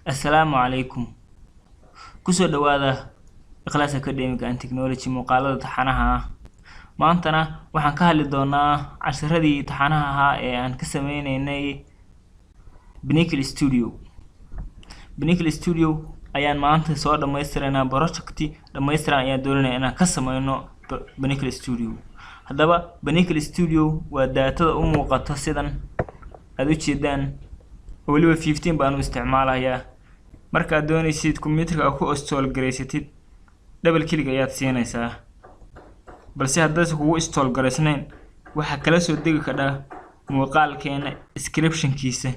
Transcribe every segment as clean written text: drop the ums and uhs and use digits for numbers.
Assalaamu calaykum. Kusoo dhawaada Ikhlas Academic and Technology muuqaalada taxanaha ah. Maantana waxaan ka hadli doonaa casharadii taxanaha ahaa ee aan ka sameynaynay Pinnacle Studio. Pinnacle Studio ayaan maanta soo dhameystiranaa project dhameystiran ayaan doonaynaa inaan ka sameyno Pinnacle Studio. Haddaba Pinnacle Studio waa daatada u muuqata sidan aad u jeedaan waliba 15 baan u isticmaalayaa. Marka aad doonaysid computerka ku install gareysatid double click ayaad siinaysaa. balse haddaad kugu install gareysnayn waxa kala soo degi kara muuqaalkeena description-kiisa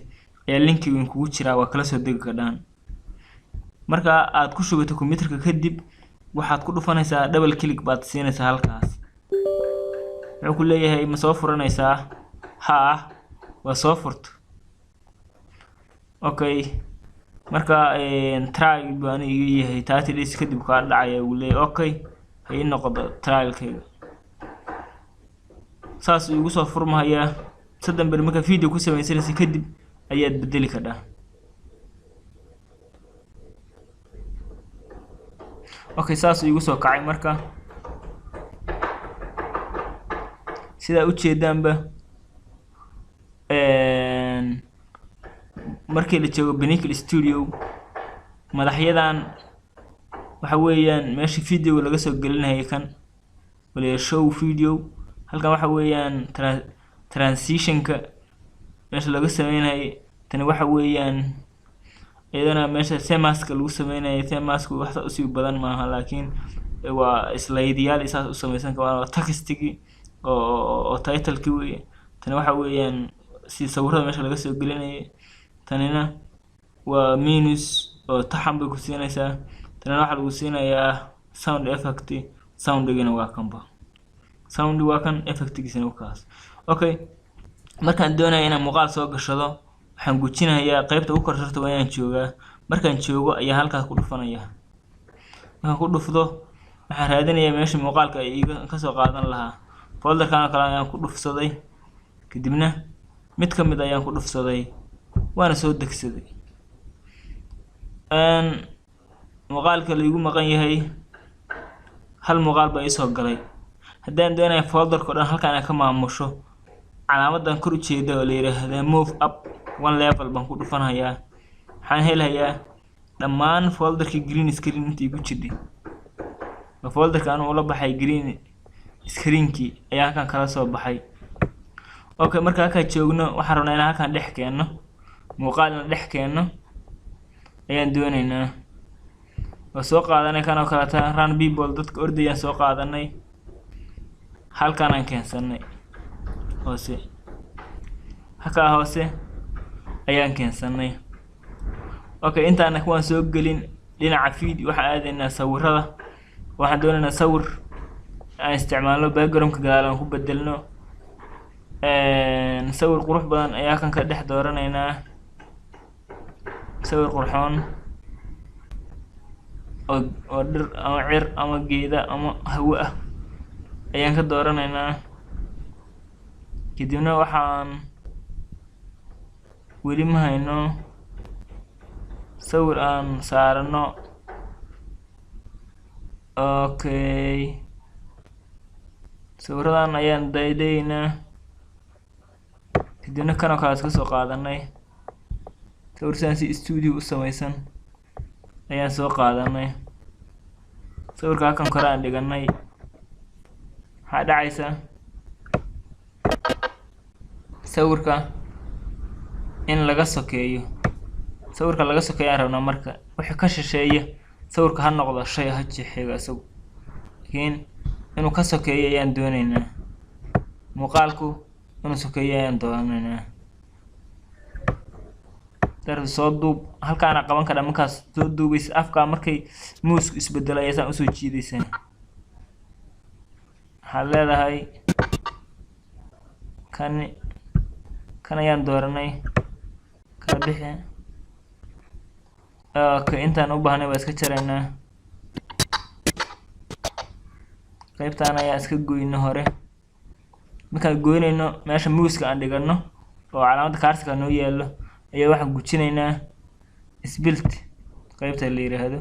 ee link-iga kugu jira waa kala soo degi karaan. Marka aad ku shubato computerka kadib waxaad ku dhufanaysaa double click baad siinaysaa halkaas. Wuxuu ku leeyahay ma soo furanaysaa? Haa, waa soo furto. Okay. Marka trial baan iga yahay 30 days kadib ka dhacaya uu leeyahay okay hay noqdo trial-kayga. saas ugu soo furmaya sadan bar marka video ku sameeyay kadib ayaad bedeli kartaa. Okay, saas ugu soo kacay marka sida u jeedaanba markii la joogo Pinnacle Studio madaxyadan waxa weeyaan meeshii video laga soo gelinayo kan wala show video halkan waxa weeyaan transition-ka meesha laga sameeyay tan waxa weeyaan iyadana meesha themaska lagu sameeyay themaska wax u sii badan maaha laakiin waa slide-yaal isaas u sameeysan waa text-igi oo title-ki weey tan waxa weeyaan si sawirada meesha laga soo gelinay tanina waa menus oo taxan bay ku siinaysaa tanina waxa lagu siinayaa sound effect sound-igana waa kanba sound waa kan effect-giisana waa kaas. Okay, markaan doonayo inaan muuqaal soo gashado waxaan gujinayaa qaybta ugu korsarta waa inaan joogaa. Markaan joogo ayaa halkaas ku dhufanayaa. Markaan ku dhufdo waxaan raadinayaa meesha muuqaalka ay ka soo qaadan lahaa. Folder-kan kale ayaan ku dhufsaday kadibna mid ka mid ayaan ku dhufsaday waana soo degsaday. muuqaalka la igu maqan yahay hal muuqaal baa soo galay. haddaan doonayo folder-ka dhan halkaan ka maamusho calaamadan kor u jeeda oo la yiraahdo move up one level baan ku dhufanayaa. waxaan helayaa dhammaan folder-kii green screen intii ku jiray. folder-ka aan ula baxay green screen-kii ayaa halkaan kala soo baxay. Okay, marka halka joogno waxaan rabnaa inaan halkaan dhex keeno muuqaalna dhex keeno ayaan doonaynaa. oo soo qaadanay kan oo kala taa run people dadka ordayaan soo qaadanay halkaan aan keensanay hoose halka hoose ayaan keensanay. Okay, intaana kuwan soo gelin dhinaca feed waxa aadaynaa sawirada. waxaan doonaynaa sawir aan isticmaalno background-ka gaalaan ku bedelno. sawir qurux badan ayaa kan ka dhex dooranaynaa. sawir qurxoon oo dhir ama cir ama geeda ama hawo ah ayaan ka dooranaynaa. kadibna waxaan weli ma hayno sawir aan saarano. Okay, sawiradan ayaan daydaynaa kadibna kan oo kale ka soo qaadanay sawir si studio u samaysan ayaan soo qaadanay. sawirka kan kale aan dhiganay waxa dhacaysa sawirka in laga sokeeyo. sawirka laga sokeeyo aan rabnaa marka wixii ka shisheeya sawirka ha noqdo shay ha jeexiga isagu laakiin inuu ka sokeeyo ayaan doonaynaa. muuqaalku inuu sokeeyo ayaan doonaynaa. soo duub halkaan qaban kara markaas soo duubaysa afka markay mouse isbedelo ayaan u soo jiidaysaa. waxaan leedahay kan ayaan dooranay kala bixi. Okay, intaan u baahnay waa iska jaraynaa. qaybtaan ayaa iska goyno hore. markaan goynayno meesha mouse-ka aan dhigano oo calaamada kaarsiga noo yaalo ayaa waxaan gujinaynaa isbuilt qaybta la yiraahdo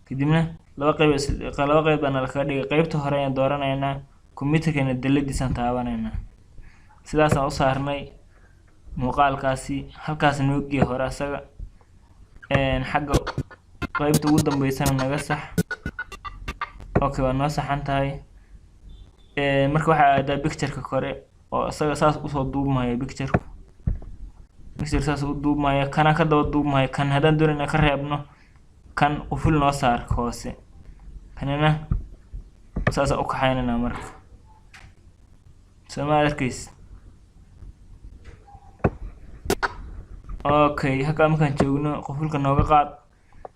kadibna laba qayb baan la kala dhigay qaybta hore ayaan dooranaynaa computerkeena daladiisan taabanaynaa sidaas aan u saarnay muuqaalkaasi halkaas noogii hore asaga xagga qaybta ugu dambeysana naga sax okay waa noo saxan tahay marka waxa aadaa picture-ka kore oo asaga saas u soo duubmaya picture saas u duubmaya kana ka daba duubmaya kan hadaan doonayna ka reebno kan quful noo saar hoose kanina saas u kaxaynana marka Soomaalikiis okay halka markaan joogno qufulka nooga qaad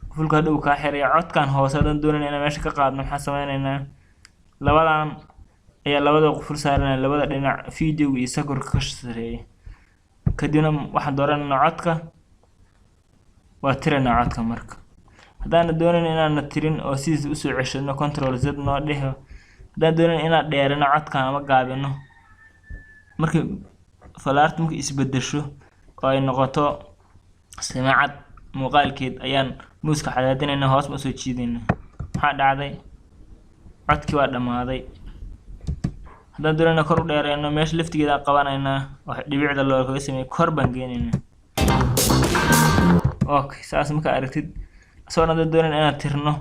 qufulka hadhow ka xiray codkan hoose hadaan doonayna inaan meesha ka qaadno maxaa sameeynaa labadan ayaa labada quful saarana labada dhinac video iyo sawirka ka sareeyay kadibna waxaan dooranaa codka waa tirana codka marka hadaan doonayna inaan tirin oo sidiisa u soo ceshano control z noo dhaho hadaan doonayna inaan dheerano codka ama gaabino marka falaartu markay isbedesho oo ay noqoto samaacad muuqaalkeed ayaan muuska xadaadinayna hoos ma soo jiidayna waxa dhacday codkii waa dhamaaday hadaan doonayna kor u dheereeno meesha laftigeeda qabanayna wax dhibicda loo kaga sameeyay kor baan geenayna okay saas marka aragtid soo doonayna inaan tirno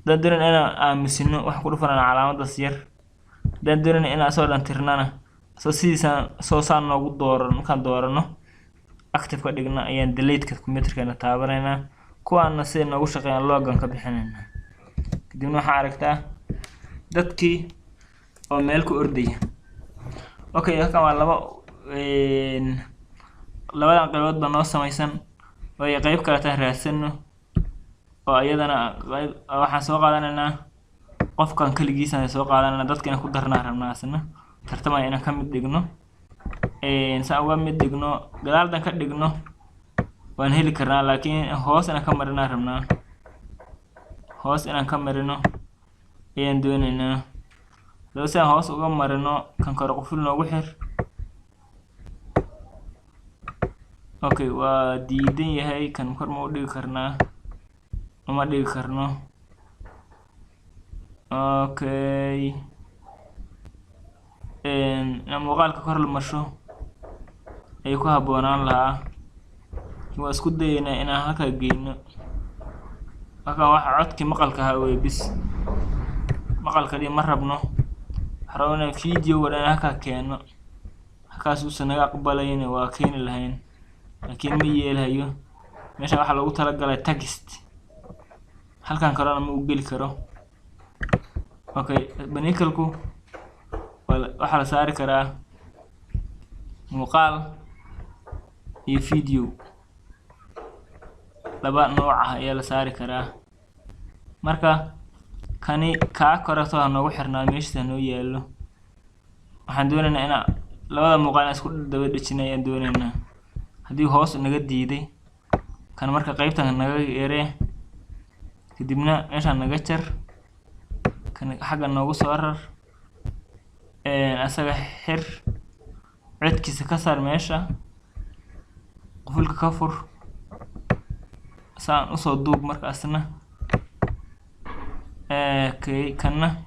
hadaan doonayna inaan aamusino wax ku dhufanana calaamadaas yar hadaan doonayna inaan soo dhan tirnana soo sidiisa soo saan noogu dooran markaan doorano active ka dhigna ayaan delete-ka computerkeena taabanayna kuwaana si noogu shaqeeyaan logan ka bixinayna kadibna waxa aragtaa dadkii oo meel ku ordaya okay halkan waa labadan qaybood baa noo samaysan oo ay qayb kala tahay raadsano oo ayadana qayb waxaan soo qaadanaynaa qofkan kaligiisa soo qaadanaynaa dadkina ku darnaa rabnaasna tartamay inaan ka mid dhigno saa uga mid dhigno gadaaldan ka dhigno waan heli karnaa laakiin hoos inaan ka marinaa rabnaa hoos inaan ka marino ayaan doonaynaa loo saan hoos uga marino kan kor quful noogu xir okay waa diidan yahay kan kor ma u dhigi karnaa uma dhigi karno okay muuqaalka kor la marsho ay ku haboonaan lahaa waa isku dayeynaa inaan halka geeyno halkan waxa codkii maqalka ahaa way bis maqalka ma rabno xarowna video wadana halka keeno halkaas uu sanaga aqbalayna waa keeni lahayn laakiin ma yeelayo meesha waxa lagu talagalay text halkan karana ma u geli karo okay banikalku waxa la saari karaa muuqaal iyo video laba nooc ah ayaa la saari karaa marka kani ka korato noogu xirnaa meesha noo yaalo waxaan doonaynaa in labada muuqaal isku daba dhijinayaan doonaynaa hadii hoos naga diiday kan marka qaybtan naga yeeree kadibna meesha naga jar kan xagga noogu soo rar asaga xir codkiisa ka saar meesha qufulka ka fur saan u soo duub markaasna kana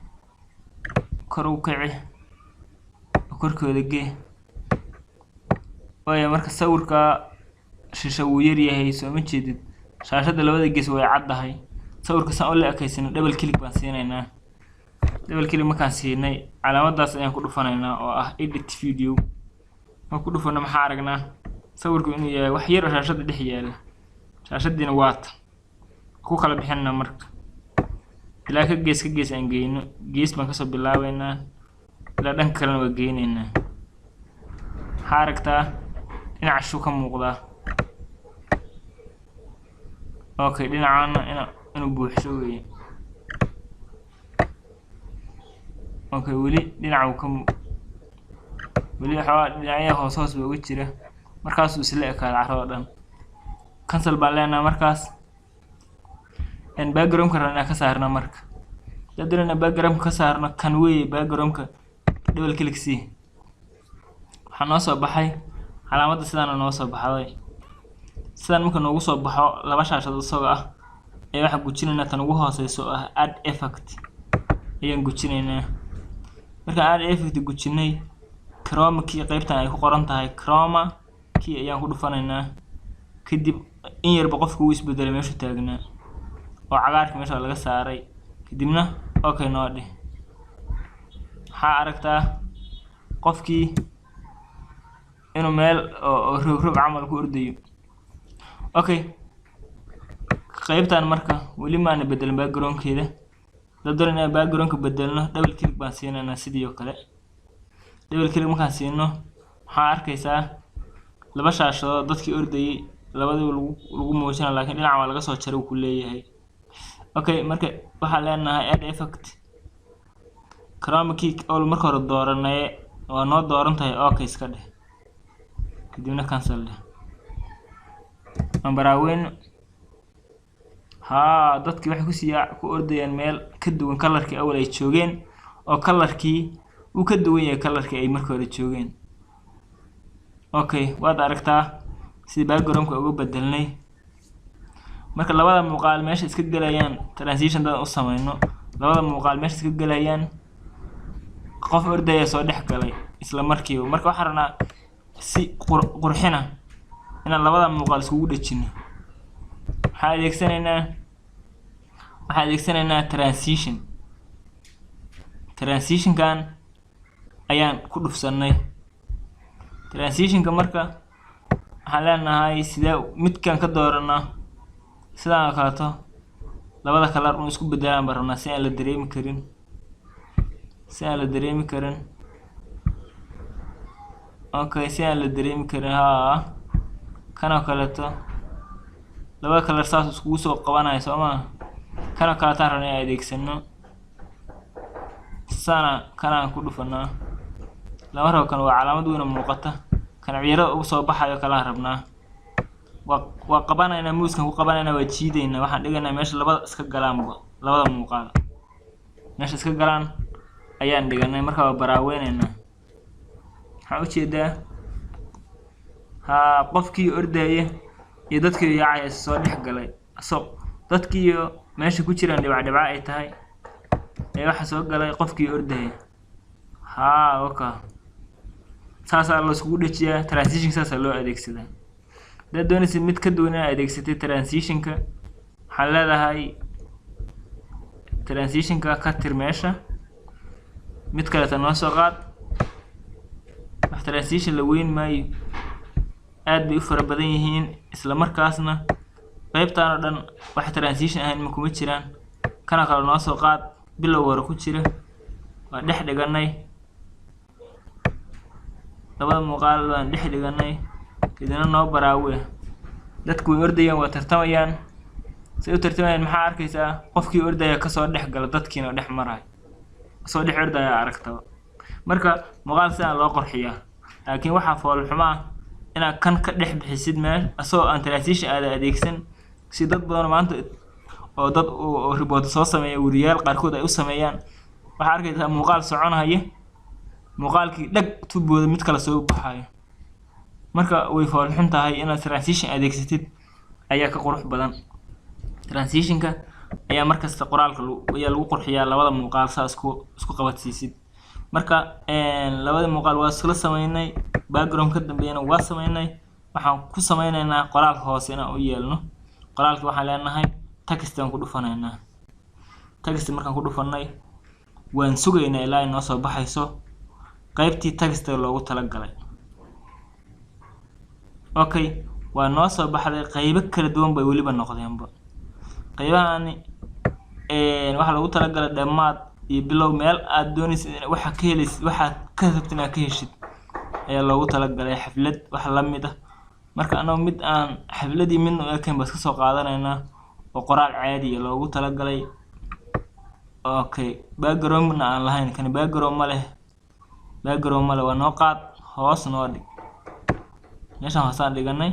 kor u kici korkooda gee way marka sawirka shisha uu yar yahay soo ma jeedid shaashada labada gees way caddahay sawirka saan u leekaysan double click baan siinaynaa double click markaan siinay calaamadaas ayaan ku dhufanaynaa oo ah edit video ma ku dhufano maxaa aragnaa sawirku inuu yahay wax yar shaashada dhex yaala shaashadiina waata ku kala bixinna marka ilaa ka gees aan geeyno gees baan ka soo bilaabaynaa ilaa dhanka kalena waa geynaynaa waxaa aragtaa dhinaca shuu ka muuqdaa okay dhinacana inuu buuxsho weeye okay weli dhinacu ka weli waxa dhinacyo hoos uga jira markaas uu isla ekaada carro dhan cancel baan leenahay markaas background ka ka saarna marka dadana background ka saarna kan weeye background ka double click si waxaa noo soo baxay calaamada sidaan noo soo baxday sidaan marka noogu soo baxo laba shaashad isagoo ah ee waxa gujinayna tan ugu hooseyso ah add effect ayaan gujinaynaa. marka add effect gujinay chroma key qaybtan ay ku qoran tahay chroma key ayaan ku dhufanaynaa. kadib in yarba qofku uu isbedelay meesha taagnaa oo cagaarka meesha laga saaray. kadibna okay noo dhig. waxaa aragtaa qofkii inuu meel oo roog camal ku ordayo. okay qaybtan marka weli maana bedelin background-keeda. daddoon inaan background-ka bedelno double click baan siinaynaa sidii oo kale. double click markaan siino waxaa arkaysaa laba shaashadood dadkii ordayay labadii lagu muujinaa laakiin dhinaca waa laga soo jaray ku leeyahay. okay marka waxaa leenahay add effect chroma key oo marka hore dooranay waa noo dooran tahay okay iska dheh. kadibna cancel dheh. ambaraaweyn dadkii waxay ku ordayaan meel ka duwan colorkii awal ay joogeen oo colorkii uu ka duwan yahay colorkii ay markii hore joogeen. okay waad aragtaa si background-ka ugu bedelnay. marka labada muuqaal meesha iska galayaan transition dad u sameeyno labada muuqaal meesha iska galayaan qof ordaya soo dhex galay isla markiiba. marka waxaan rabnaa si qurxina inaan labada muuqaal isku dhajino. waxaan adeegsanaynaa transition-kan ayaan ku dhufsanay. transition-ka marka waxaan leenahay sidee midkan ka dooranaa sidaan kaleeto labada kalar uu isku bedelaan baan rabnaa si aan la dareemi karin. okay si aan la dareemi karin kana kaleeto laba kalar saas iskugu soo qabanaya sooma kana kaleeto aan rabnaa adeegsano kana ku dhufanaa. laba rabo kan waa calaamad weyn oo muuqata kana ciyaarada ugu soo baxayo kala rabnaa. waa qabanaynaa muuskan ku qabanaynaa waa jiideynaa. waxaan dhigaynaa meesha labada iska galaanba labada muuqaal meesha iska galaan ayaan dhiganay. marka waa baraaweynayna. waxaan u jeedaa qofkii ordaya iyo dadkii yaacay soo dhex galay dadkii meesha ku jiraan dhibca ay tahay ee waxa soo galay qofkii ordaya. okay saasa la isku dhajiyaa. transition saasa loo adeegsadaa. dad doonaysa mid ka duwan inaad adeegsatay transition-ka waxaan leedahay transition-ka ka tir meesha mid kale noo soo qaad. wax transition la weyn maayo aad bay u fara badan yihiin isla markaasna qaybtaan oo dhan wax transition ahayn ma kuma jiraan. kana kale noo soo qaad bilow hore ku jira waa dhex dhiganay. labada muuqaal baan dhex dhiganay. kadibna noo baraawe dadku way ordayaan waa tartamayaan. si u tartamayaan maxaa arkaysaa qofkii ordaya ka soo dhex gala dadkiina dhex maray soo dhex ordaya aragtaba. marka muuqaal sidaan loo qurxiyaa laakiin waxaa fool xumaa inaad kan ka dhex bixisid meel asoo aan transition adeegsan si dad badan maanta oo dad oo report soo sameeya wariyaal qaarkood ay u sameeyaan. waxaa arkaysaa muuqaal soconaya muuqaalkii dhag tubooda mid kale soo baxayo. marka way fool xun tahay inaad transition adeegsatid ayaa ka qurux badan. transition-ka ayaa markasta qoraalka lagu qurxiyaa labada muuqaal saas isku qabadsiisid. marka labada muuqaal waa isla sameynay background ka dambeeyana waa sameynay. waxaan ku sameynaynaa qoraal hoose inaan u yeelno. qoraalka waxaan leenahay text aan ku dhufanaynaa. text markaan ku dhufanay waan sugaynaa ilaa ay noo soo baxayso qaybtii text loogu talagalay. okay waa noo soo baxday qaybo kala duwan bay waliba noqdeenba. qaybahan waxa lagu talagalay dhamaad iyo bilow meel aad doonaysid waxa ka helaysid waxa ka rabtid inaad ka heshid ayaa loogu talagalay xaflad wax la mid ah. marka anoo mid aan xafladii mid oo ka bas ka soo qaadanaynaa oo qoraal caadi ah loogu talagalay. okay background aan lahayn kan background ma leh waa noo qaad hoos noo dhig. meeshaan hoosaan dhiganay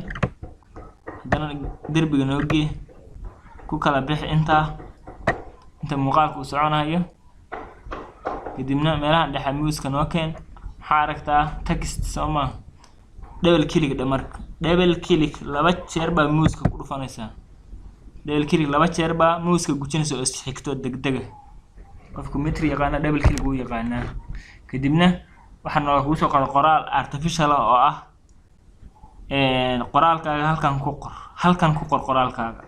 haddana derbiga noo gee ku kala bixi inta muuqaalku soconayo. kadibna meelaha dhexe muuska noo keen waxaa aragtaa text sooma double click marka double click laba jeer baa muuska ku dhufanaysaa double click laba jeer baa muuska gujinaysa oo xigto degdeg qofku metri yaqaan double click uu yaqaan kadibna waxaan noogu soo qaaday qoraal artificial oo ah qoraalkaaga halkan ku qor qoraalkaaga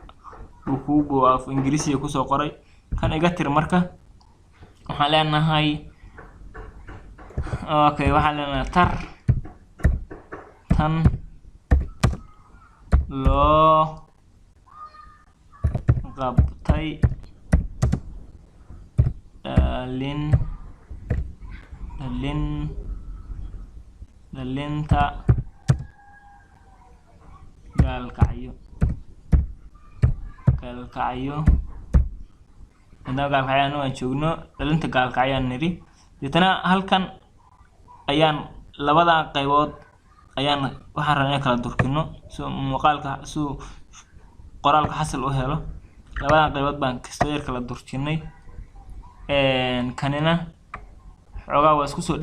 uu kugu af Ingiriisi ku soo qoray kan iga tir marka waxaan leenahay okay waxaan leenahay tan loo qabtay dhalinta gaalkacyo aan joogno dhalinta gaalkacyo aan niri dadana halkan ayaan labada qaybood ayaan waxaan rabnaa kala durkino soo muuqaalka soo qoraalka xasal u helo labada qaybood baan kastoo yar kala durkinay kanina xogaa waa isku soo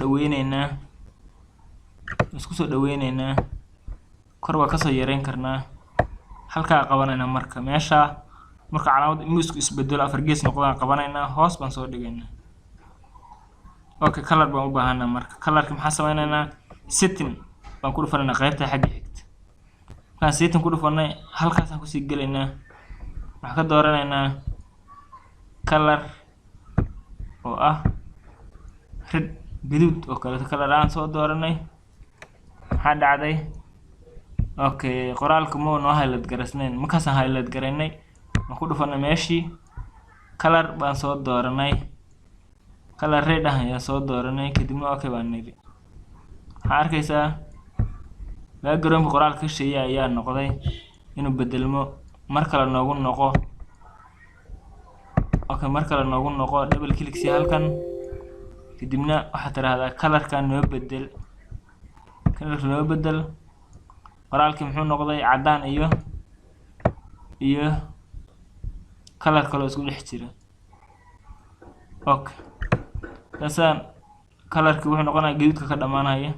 dhaweyneynaa kor waa ka soo yareyn karnaa halka qabanayna marka meesha marka calaamad muusku isbedelo afar gees noqdaan qabanayna hoos baan soo dhigaynaa okay color baan u baahanaa marka colorka maxaa sameeynaa setting baan ku dhufanayna qaybta xagga xigta markaan setting ku dhufanay halkaas aan ku sii galaynaa waxaan ka dooranaynaa color oo ah red gaduud oo kale color aan soo dooranay maxaa dhacday okay qoraalka ma noo highlight garaysnayn markaas aan highlight garaynay ma ku dhufanay meeshii color baan soo dooranay color red ah ayaa soo dooranay kadibna okay baan niri waxaa arkaysaa background qoraalka shay ayaa noqday inuu bedelmo mar kale noogu noqo okay mar kale noogu noqo double click si halkan kadibna waxa tiraahdaa colorka noo bedel qoraalkii muxuu noqday cadaan iyo color kale isku dhex jira okay taasaan colorkii wuxuu noqonayaa gaduudka ka dhamaanaya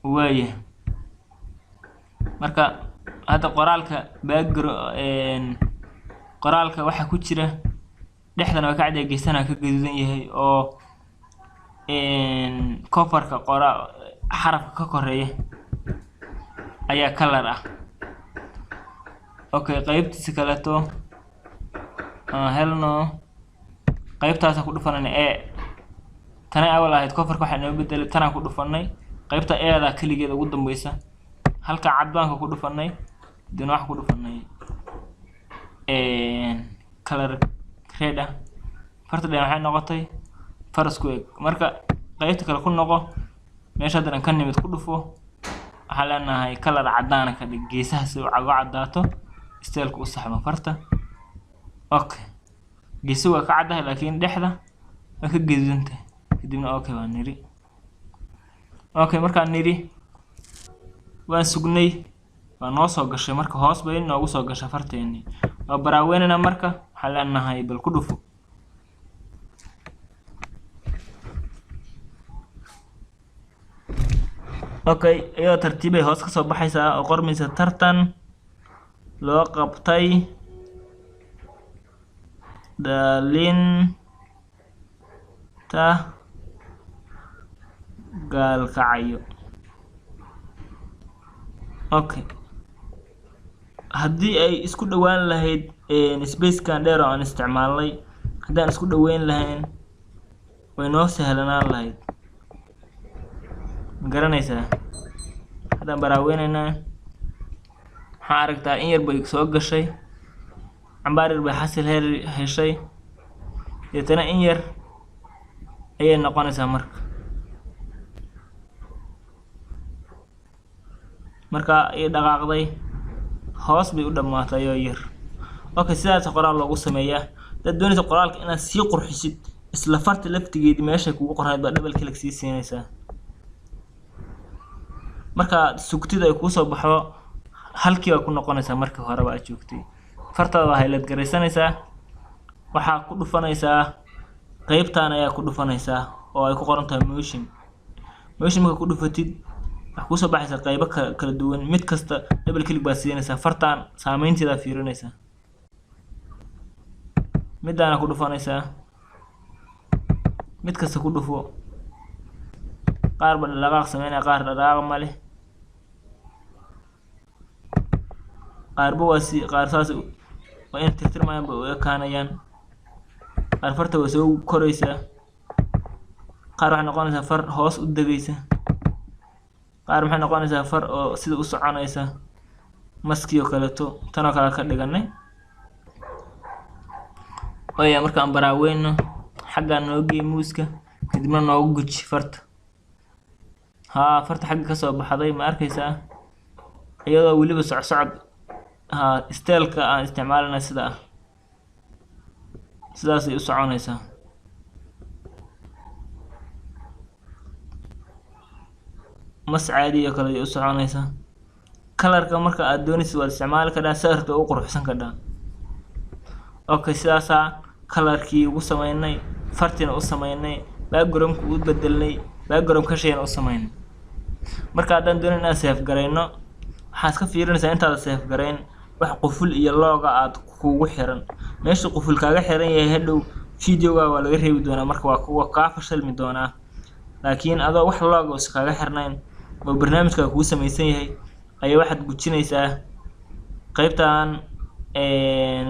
waaye marka hada qoraalka background qoraalka waxa ku jira dhexdana waa ka cadeeysana ka gaduudan yahay oo coverka xarafka ka koreeya ayaa color ah okay qaybtiisa kale to helno qaybtaas ku dhufanay tan ay awal ahayd coverka waxa noo bedelay tan ku dhufanay qaybta eeda kaligeeda ugu dambaysa halka cadbaanka ku dhufanay dina wax ku dhufanay color red ah farta waxay noqotay farasku eeg marka qaybta kale ku noqo meesha hadan kan nimid ku dhufo waxa leenahay color cadaan ka dhig geesaha si uu cadaato styleka u saxmo farta okay geesuhu waa ka cadahay laakiin dhexda waa ka gaduudantay kadibna okay baan niri okay markaan niri waan sugnay waa noo soo gashay marka hoos bay noogu soo gashay farteeni waa baraaweynana marka waxa leenahay bal ku dhufo okay iyo tartiibay hoos ka soo baxaysa oo qormaysa tartan loo qabtay dhalinta gaalkacyo okay haddii ay isku dhawaan lahayd space kan dheer oo aan isticmaalnay haddaan isku dhaweyn lahayn way noo sahlanaan lahayd garanaysaa haddaan baraaweynayna waxaan aragtaa in yar bay soo gashay cambaar yar bay xasil heshay deetana in yar ayay noqonaysaa marka ay dhaqaaqday hoos bay u dhamaatay oo yar okay sidaas qoraal loogu sameeyaa dad doonaysa qoraalka inaad sii qurxisid isla farta laftigeedii meesha kugu qornayd baa double click sii siinaysaa marka sugtida ay ku soo baxdo halkii ku noqonaysaa markii hore aad joogtay fartada waa highlight garaysanaysaa waxa ku dhufanaysaa qaybtaan ayaa ku dhufanaysaa oo ay ku qoran tahay motion marka ku dhufatid wax ku soo baxaysa qaybo kala duwan mid kasta double click baad siinaysaa fartaan saameynteeda fiirinaysaa midana ku dhufanaysaa mid kasta ku dhufo qaar ba dhaqaaq sameynaya qaar dhaqaaq ma leh qaar saas waa in tirtirmayaan ba u ekaanayaan qaar farta waa soo koraysaa qaar waxay noqonaysaa far hoos u degaysa qaar maxay noqonaysaa far oo sida u soconaysa maskiyo kaleeto tan oo kale ka dhiganay oo markaan baraaweyno xagga noo geey muuska kadibna noogu guji farta farta xagga ka soo baxday ma arkaysaa iyadoo waliba socod steelka aan isticmaalna sidaas ay u soconaysaa mas caadi oo kale ay u soconaysaa colorka marka aad doonaysid waad isticmaali kartaa sawirka u quruxsan kartaa okay sidaasa colorkii ugu sameynay fartina u sameynay backgroundku u bedelnay background ka shayna u sameynay marka haddaan doonayn inaan save gareyno waxaad ka fiirinaysaa intaad save gareyn wax quful iyo looga aad kugu xiran meesha quful kaaga xiran yahay hadhow videoga waa laga reebi doonaa marka waa kuwa ka fashilmi doonaa laakiin adoo wax looga is kaaga xirnayn oo barnaamijka ku sameeysan yahay ayaa waxaad gujinaysaa qaybtan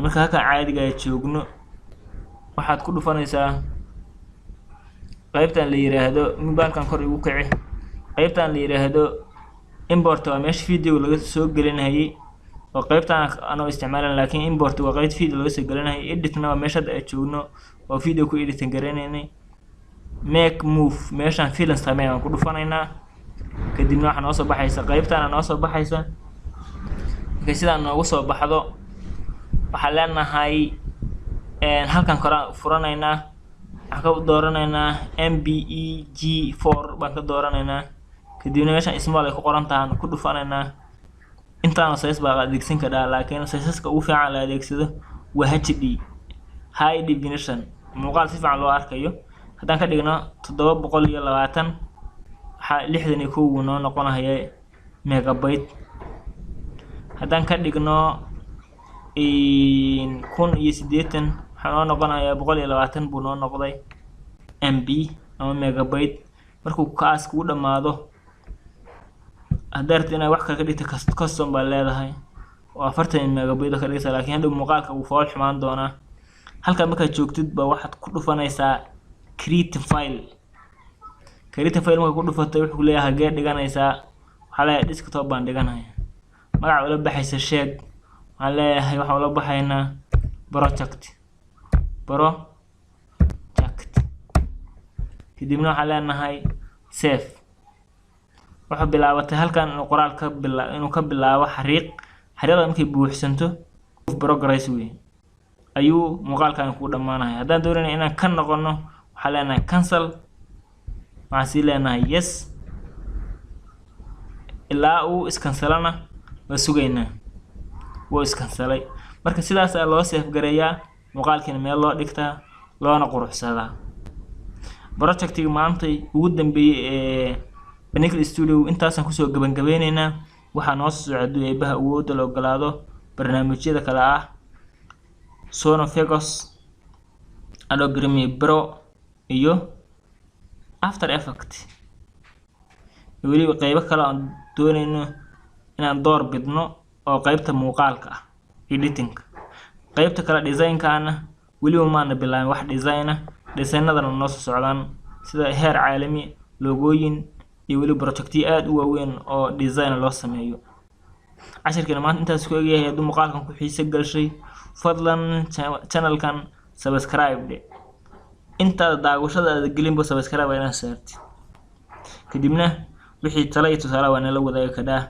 marka halka caadiga joogno waxaad ku dhufanaysaa qaybtan la yiraahdo mobilkan kor ugu kici qaybtan la yiraahdo import waa meesha video laga soo gelinayay oo qaybtan anoo isticmaalan laakiin import waa qayb video laga soo gelinayay editna waa meesha ay joogno oo video ku edit gareynayna make move meeshan fill sameeyaan ku dhufanaynaa kadibna waxa noo soo baxaysa qaybtan noo soo baxaysa marka sida noogu soo baxdo waxa leenahay halkan koraan furanaynaa waxa ka dooranaynaa MBEG4 baan ka dooranaynaa kadibna meeshan small ay ku qoran tahay ku dhufanaynaa intaan size baa adeegsan karaa laakiin size-ka ugu fiican la adeegsado waa HD high definition muuqaal si fiican loo arkayo haddaan ka dhigno 720 waxa 61 noo noqonaya megabyte haddaan ka dhigno 1080 waxa noo noqonaya 120 buu noo noqday MB ama megabyte markuu kaas ku dhamaado hadartii inay wax ka dhigto custom baa leedahay oo 40 megabyte ka dhigaysa laakiin hadhow muuqaalka uu fool xumaan doona halka marka joogtid ba waxaad ku dhufanaysaa create file marka ku dhufatay wuxuu leeyahay geed dhiganaysaa waxa la desktop baan dhiganaya magaca ula baxaysa sheeg waxa leeyahay waxa ula baxaynaa project kadibna waxa leenahay save waxa bilaabatay halkan inuu qoraal ka bilaabo xariiqda markay buuxsanto progress way ayuu muuqaalkan ku dhamaanahay haddaan doonayna inaan ka noqono waxa leenahay cancel waxa si leenahay yes ilaa uu iskansalana waa sugaynaa wuu iskansalay marka sidaas loo save gareeyaa muuqaalkina meel loo dhigtaa loona quruxsadaa projectiga maanta ugu dambeeyay Pinnacle Studio intaasan ku soo gabagabeynayna waxa noo socdo eebaha awooda loo galaado barnaamijyada kala ah Sonophagos Adobe Premiere Pro iyo After Effects waliba qaybo kala aan doonayno inaan door bidno oo qaybta muuqaalka ah editing qaybta kala design-kaana waliba maana bilaabin wax design-nadana noo soo socdaan sida heer caalami logooyin iyo waliba projecti aad u waaweyn oo design loo sameeyo cashirkana maanta intaas ku eegyahay haddii muuqaalkan ku xiiso gashay fadlan channelkan subscribe inta daawashada gelin bo subscribe ayaan saartay kadibna wixii talo iyo tusaale waa nala wadaagi karaa